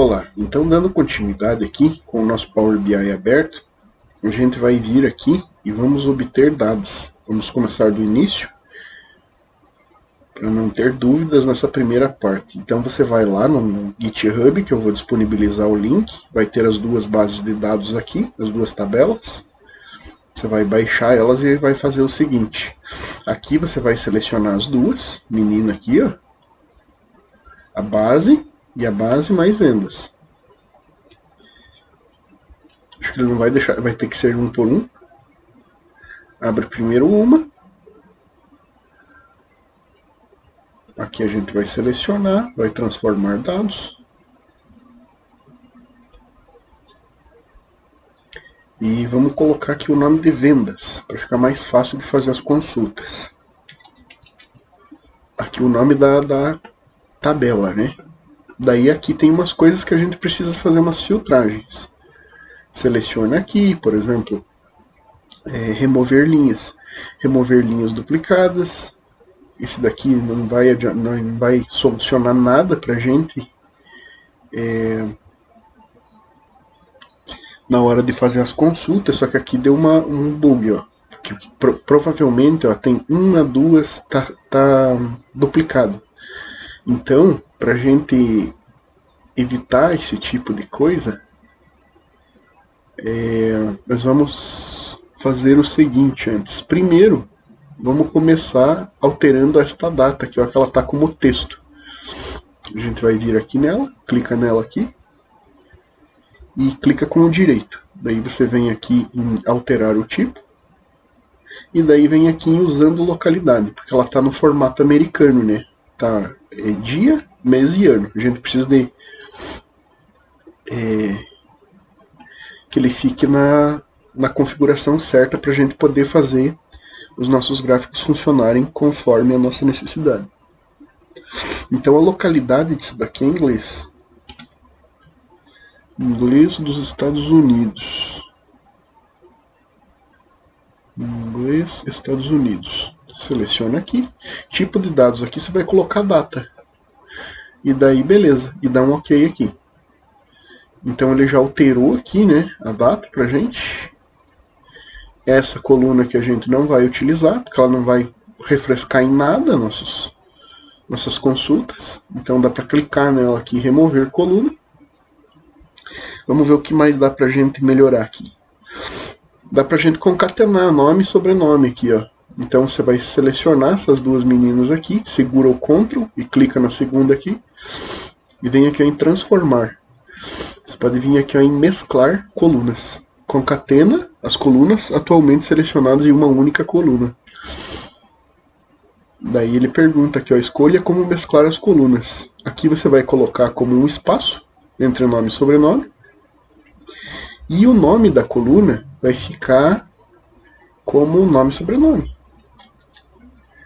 Olá, então dando continuidade aqui com o nosso Power BI aberto, a gente vai vir aqui e vamos obter dados. Vamos começar do início, para não ter dúvidas nessa primeira parte. Então você vai lá no GitHub, que eu vou disponibilizar o link, vai ter as duas bases de dados aqui, as duas tabelas. Você vai baixar elas e vai fazer o seguinte. Aqui você vai selecionar as duas, menina aqui, ó, a base e a base mais vendas. Acho que ele não vai deixar, vai ter que ser um por um. Abre primeiro uma. Aqui a gente vai selecionar, vai transformar dados. E vamos colocar aqui o nome de vendas, para ficar mais fácil de fazer as consultas. Aqui o nome da tabela, né? Daí aqui tem umas coisas que a gente precisa fazer umas filtragens. Selecione aqui, por exemplo, remover linhas. Remover linhas duplicadas. Esse daqui não vai solucionar nada pra gente na hora de fazer as consultas, só que aqui deu um bug, ó. Que provavelmente ó, tem uma, duas, tá duplicado. Então, pra gente evitar esse tipo de coisa, nós vamos fazer o seguinte antes. Primeiro, vamos começar alterando esta data aqui, ó, que ela está como texto. A gente vai vir aqui nela, clica nela aqui e clica com o direito. Daí você vem aqui em alterar o tipo e daí vem aqui em usando localidade, porque ela está no formato americano, né? Tá dia, mês e ano. A gente precisa de que ele fique na configuração certa para a gente poder fazer os nossos gráficos funcionarem conforme a nossa necessidade. Então a localidade disso daqui é em inglês. Inglês dos Estados Unidos. Inglês, Estados Unidos. Seleciona aqui. Tipo de dados aqui você vai colocar data. E daí beleza. E dá um OK aqui. Então ele já alterou aqui, né, a data pra gente. Essa coluna que a gente não vai utilizar, porque ela não vai refrescar em nada nossas consultas. Então dá para clicar nela aqui e remover coluna. Vamos ver o que mais dá pra gente melhorar aqui. Dá pra gente concatenar nome e sobrenome aqui, ó. Então você vai selecionar essas duas meninas aqui, segura o Ctrl e clica na segunda aqui. E vem aqui ó, em transformar. Você pode vir aqui ó, em mesclar colunas. Concatena as colunas atualmente selecionadas em uma única coluna. Daí ele pergunta aqui, ó, escolha como mesclar as colunas. Aqui você vai colocar como um espaço entre nome e sobrenome. E o nome da coluna vai ficar como nome e sobrenome.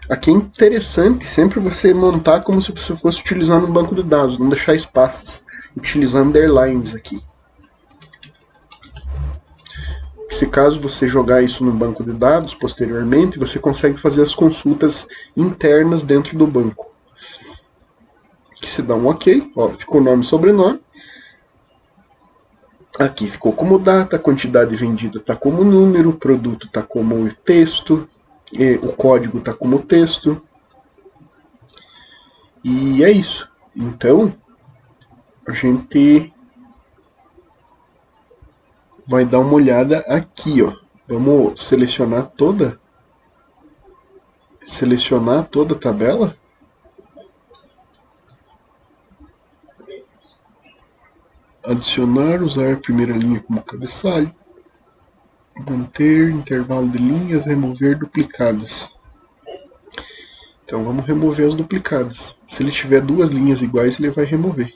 Aqui é interessante sempre você montar como se você fosse utilizar um banco de dados, não deixar espaços, utilizar underlines aqui. Se caso você jogar isso no banco de dados posteriormente, você consegue fazer as consultas internas dentro do banco. Aqui você dá um OK, ó, ficou nome e sobrenome. Aqui ficou como data, a quantidade vendida está como número, o produto está como texto, o código está como texto. E é isso. Então, a gente vai dar uma olhada aqui, ó. Vamos selecionar toda a tabela. Adicionar, usar a primeira linha como cabeçalho. Manter, intervalo de linhas, remover duplicadas. Então vamos remover as duplicadas. Se ele tiver duas linhas iguais, ele vai remover.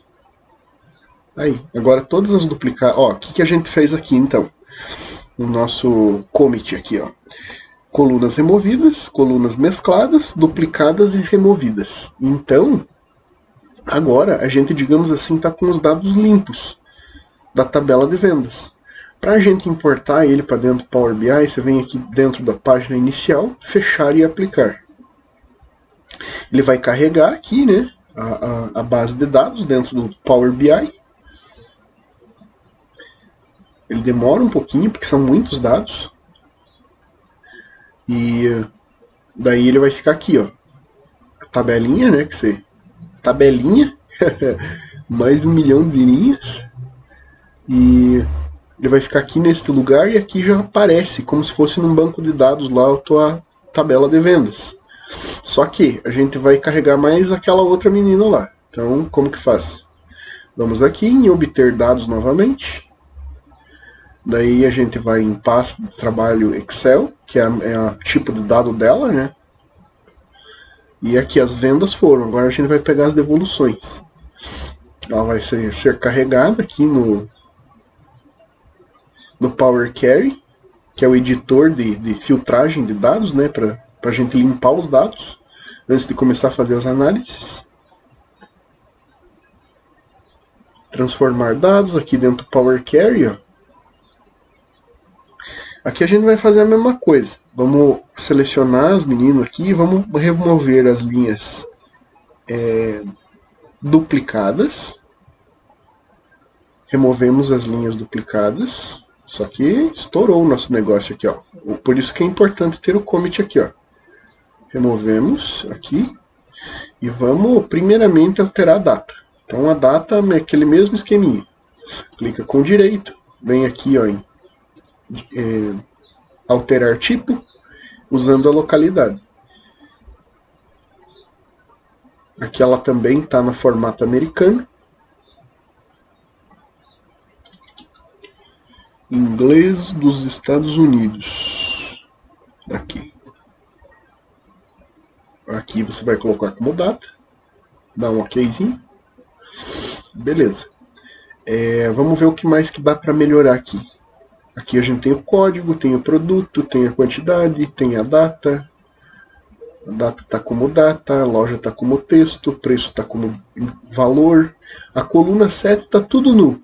Aí, agora todas as duplicadas... Ó, o que a gente fez aqui então? No nosso commit aqui, ó. Colunas removidas, colunas mescladas, duplicadas e removidas. Então, agora a gente, digamos assim, está com os dados limpos da tabela de vendas. Para a gente importar ele para dentro do Power BI, você vem aqui dentro da página inicial, fechar e aplicar. Ele vai carregar aqui, né, a base de dados dentro do Power BI. Ele demora um pouquinho, porque são muitos dados. E daí ele vai ficar aqui, ó. A tabelinha, né? Tabelinha. Mais de 1 milhão de linhas. E ele vai ficar aqui neste lugar e aqui já aparece, como se fosse num banco de dados lá a tua tabela de vendas. Só que a gente vai carregar mais aquela outra menina lá. Então, como que faz? Vamos aqui em obter dados novamente. Daí a gente vai em pasta de trabalho Excel, que é o tipo de dado dela, né? E aqui as vendas foram. Agora a gente vai pegar as devoluções. Ela vai ser carregada aqui no Power Query, que é o editor de filtragem de dados, né? Para a gente limpar os dados antes de começar a fazer as análises. Transformar dados aqui dentro do Power Query, ó. Aqui a gente vai fazer a mesma coisa. Vamos selecionar os meninos aqui e vamos remover as linhas duplicadas. Removemos as linhas duplicadas. Só que estourou o nosso negócio aqui, ó. Por isso que é importante ter o commit aqui, ó. Removemos aqui. E vamos primeiramente alterar a data. Então a data é aquele mesmo esqueminha. Clica com direito. Vem aqui, ó, em alterar tipo, usando a localidade. Aqui ela também está no formato americano. Inglês dos Estados Unidos. Aqui. Aqui você vai colocar como data. Dá um okzinho. Beleza. Vamos ver o que mais que dá para melhorar aqui. Aqui a gente tem o código, tem o produto, tem a quantidade, tem a data. A data está como data, a loja está como texto, o preço está como valor. A coluna 7 está tudo nu.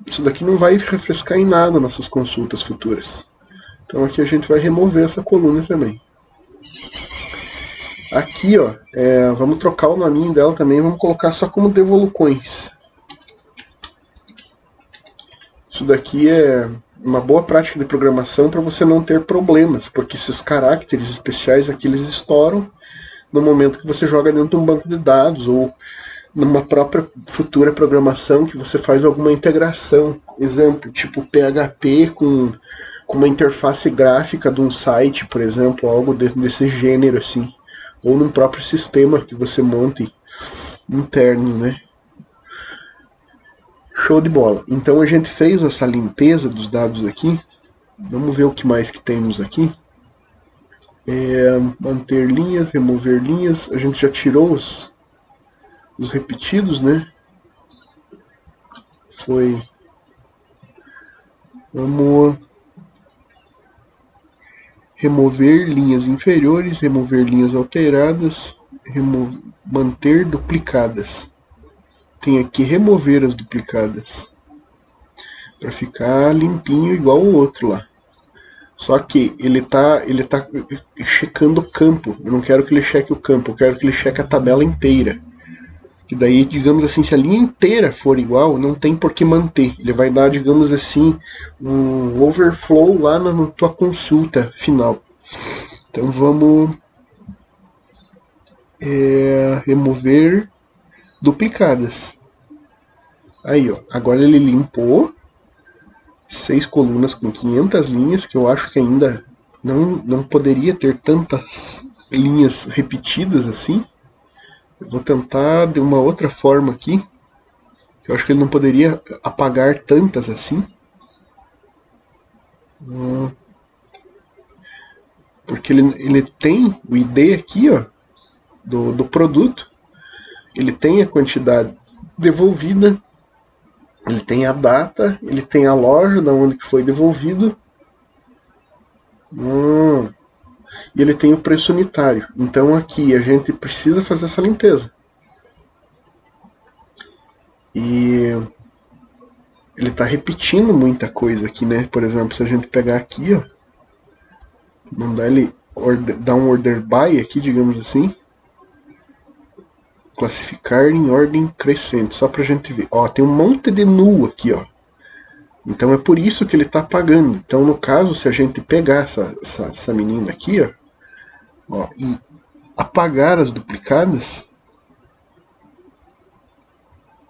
Isso daqui não vai refrescar em nada nossas consultas futuras. Então aqui a gente vai remover essa coluna também. Aqui, ó, vamos trocar o nominho dela também, vamos colocar só como devoluções. Isso daqui é uma boa prática de programação para você não ter problemas, porque esses caracteres especiais aqui eles estouram no momento que você joga dentro de um banco de dados ou numa própria futura programação que você faz alguma integração. Exemplo, tipo PHP com uma interface gráfica de um site, por exemplo, algo desse gênero assim. Ou num próprio sistema que você monte interno, né? Show de bola. Então a gente fez essa limpeza dos dados aqui. Vamos ver o que mais que temos aqui. Manter linhas, remover linhas. A gente já tirou os repetidos, né? Vamos remover linhas inferiores, remover linhas alteradas, manter duplicadas. Tem aqui remover as duplicadas para ficar limpinho igual o outro lá. Só que ele tá checando o campo. Eu não quero que ele cheque o campo, eu quero que ele cheque a tabela inteira. Que daí, digamos assim, se a linha inteira for igual, não tem por que manter. Ele vai dar, digamos assim, um overflow lá na tua consulta final. Então vamos remover duplicadas. Aí, ó, agora ele limpou 6 colunas com 500 linhas, que eu acho que ainda não poderia ter tantas linhas repetidas assim. Eu vou tentar de uma outra forma aqui. Eu acho que ele não poderia apagar tantas assim. Porque ele tem o ID aqui, ó, do produto. Ele tem a quantidade devolvida. Ele tem a data. Ele tem a loja da onde que foi devolvido. E ele tem o preço unitário. Então aqui a gente precisa fazer essa limpeza. E ele está repetindo muita coisa aqui, né? Por exemplo, se a gente pegar aqui, ó, mandar ele dar um order by aqui, digamos assim, classificar em ordem crescente, só pra gente ver. Ó, tem um monte de nu aqui, ó. Então é por isso que ele está apagando. Então, no caso, se a gente pegar essa menina aqui, ó, e apagar as duplicadas,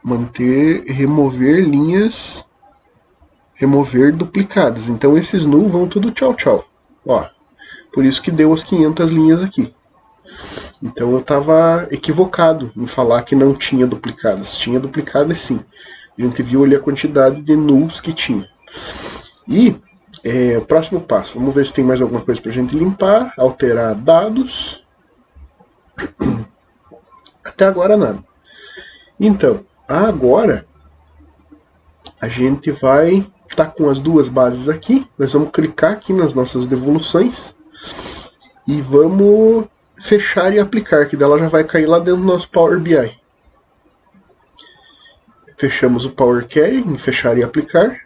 manter, remover linhas, remover duplicadas. Então esses null vão tudo tchau tchau. Ó, por isso que deu as 500 linhas aqui. Então eu estava equivocado em falar que não tinha duplicadas. Tinha duplicadas sim. A gente viu ali a quantidade de nulls que tinha. E o próximo passo, vamos ver se tem mais alguma coisa para a gente limpar, alterar dados. Até agora nada. Então, agora a gente vai estar com as duas bases aqui. Nós vamos clicar aqui nas nossas devoluções e vamos fechar e aplicar, que dela já vai cair lá dentro do nosso Power BI. Fechamos o Power Query em fechar e aplicar.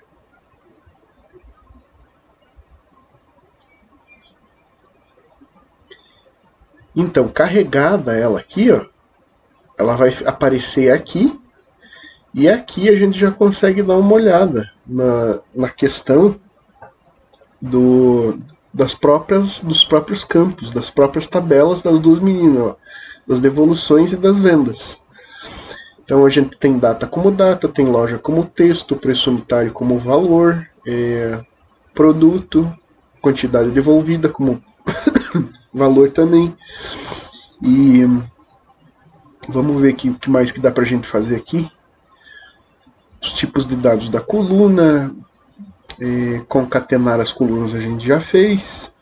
Então, carregada ela aqui, ó, ela vai aparecer aqui. E aqui a gente já consegue dar uma olhada na questão dos próprios campos, das próprias tabelas das duas meninas, ó, das devoluções e das vendas. Então a gente tem data como data, tem loja como texto, preço unitário como valor, produto, quantidade devolvida como valor também. E vamos ver aqui o que mais que dá pra gente fazer aqui. Os tipos de dados da coluna, concatenar as colunas a gente já fez,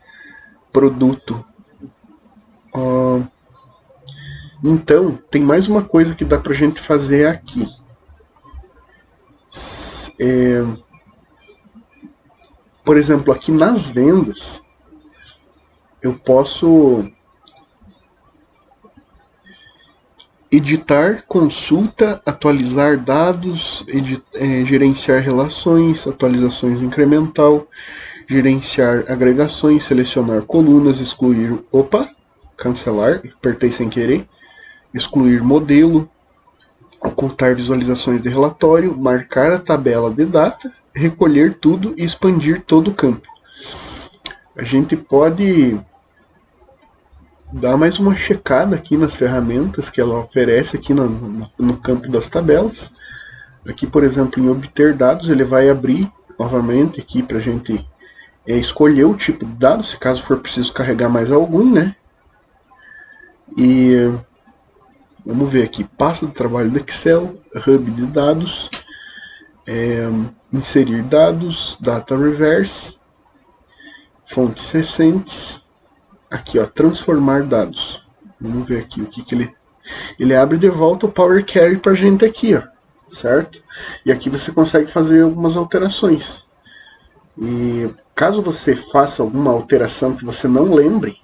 produto. Então, tem mais uma coisa que dá pra gente fazer aqui. Por exemplo, aqui nas vendas, eu posso editar, consulta, atualizar dados, gerenciar relações, atualizações incremental, gerenciar agregações, selecionar colunas, excluir, cancelar, apertei sem querer, excluir modelo, ocultar visualizações de relatório, marcar a tabela de data, recolher tudo e expandir todo o campo. A gente pode dar mais uma checada aqui nas ferramentas que ela oferece aqui no campo das tabelas. Aqui, por exemplo, em obter dados, ele vai abrir novamente aqui para a gente escolher o tipo de dado, se caso for preciso carregar mais algum, né? E vamos ver aqui, pasta de trabalho do Excel, hub de dados, inserir dados, data reverse, fontes recentes. Aqui, ó, transformar dados. Vamos ver aqui o que ele abre de volta o Power Query pra gente aqui, ó, certo? E aqui você consegue fazer algumas alterações. E caso você faça alguma alteração que você não lembre,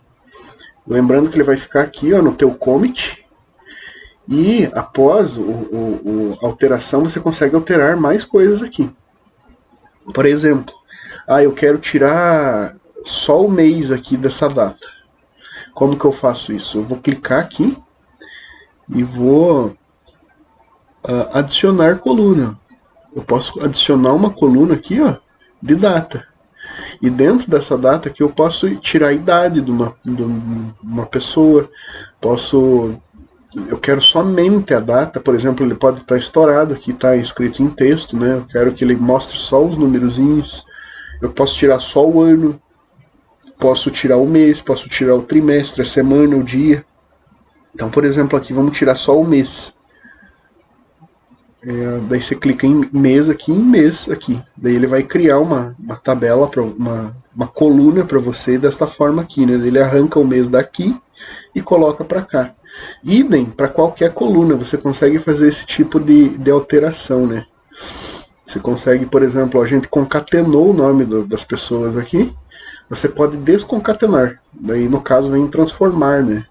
lembrando que ele vai ficar aqui, ó, no teu commit. E após a alteração você consegue alterar mais coisas aqui. Por exemplo, eu quero tirar só o mês aqui dessa data. Como que eu faço isso? Eu vou clicar aqui e vou adicionar coluna. Eu posso adicionar uma coluna aqui, ó, de data. E dentro dessa data aqui eu posso tirar a idade de uma pessoa. Eu quero somente a data, por exemplo, ele pode estar estourado, aqui está escrito em texto, né? Eu quero que ele mostre só os numerozinhos. Eu posso tirar só o ano. Posso tirar o mês, posso tirar o trimestre, a semana, o dia. Então, por exemplo, aqui vamos tirar só o mês. Daí você clica em mês aqui, em mês aqui. Daí ele vai criar uma tabela, uma coluna para você desta forma aqui, né? Ele arranca o mês daqui e coloca para cá. Idem para qualquer coluna, você consegue fazer esse tipo de alteração, né? Você consegue, por exemplo, a gente concatenou o nome das pessoas aqui. Você pode desconcatenar. Daí, no caso, vem transformar, né?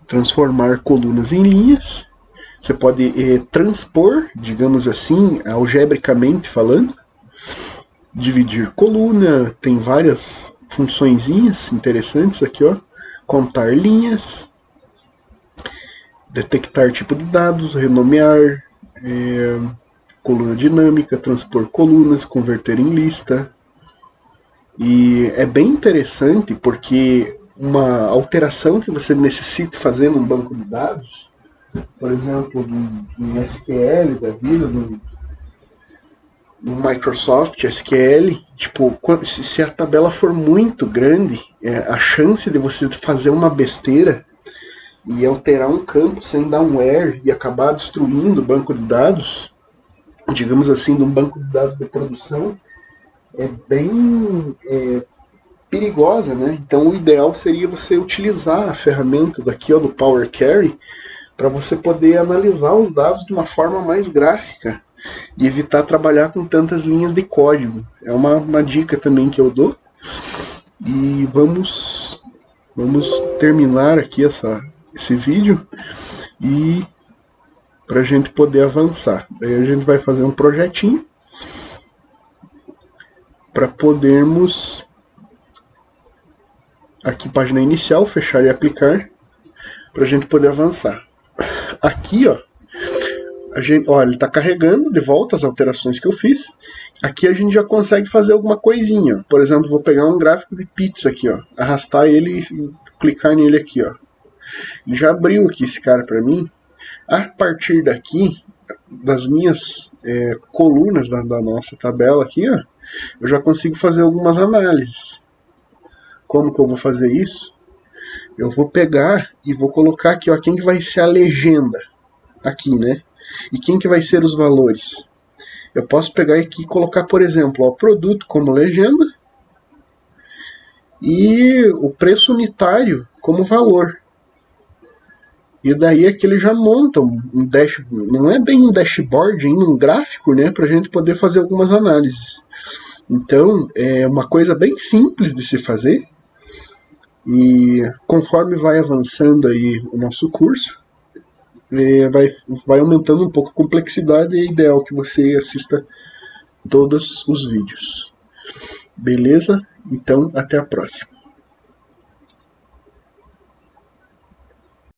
Transformar colunas em linhas. Você pode transpor, digamos assim, algebricamente falando. Dividir coluna. Tem várias funçõezinhas interessantes aqui, ó. Contar linhas. detectar tipo de dados, renomear, coluna dinâmica, transpor colunas, converter em lista. E é bem interessante porque uma alteração que você necessite fazer num banco de dados, por exemplo, no SQL da vida, no Microsoft SQL, tipo, se a tabela for muito grande, a chance de você fazer uma besteira e alterar um campo sem dar um erro e acabar destruindo o banco de dados, digamos assim, de um banco de dados de produção, é bem perigosa, né? Então o ideal seria você utilizar a ferramenta daqui, ó, do Power Query, para você poder analisar os dados de uma forma mais gráfica e evitar trabalhar com tantas linhas de código. É uma dica também que eu dou. E vamos terminar aqui esse vídeo e para a gente poder avançar. Daí a gente vai fazer um projetinho para podermos, aqui página inicial, fechar e aplicar, para a gente poder avançar. Aqui, ó, ele está carregando de volta as alterações que eu fiz. Aqui a gente já consegue fazer alguma coisinha. Por exemplo, vou pegar um gráfico de pizza aqui, ó, arrastar ele e clicar nele aqui, ó. Ele já abriu aqui esse cara para mim. A partir daqui, das minhas colunas da nossa tabela aqui, ó, eu já consigo fazer algumas análises. Como que eu vou fazer isso? Eu vou pegar e vou colocar aqui, ó, quem que vai ser a legenda aqui, né? E quem que vai ser os valores? Eu posso pegar aqui e colocar, por exemplo, o produto como legenda e o preço unitário como valor. E daí aqui ele já monta um dashboard, não é bem um dashboard, ainda um gráfico, né, para a gente poder fazer algumas análises. Então, é uma coisa bem simples de se fazer. E conforme vai avançando aí o nosso curso, vai aumentando um pouco a complexidade e é ideal que você assista todos os vídeos. Beleza? Então, até a próxima.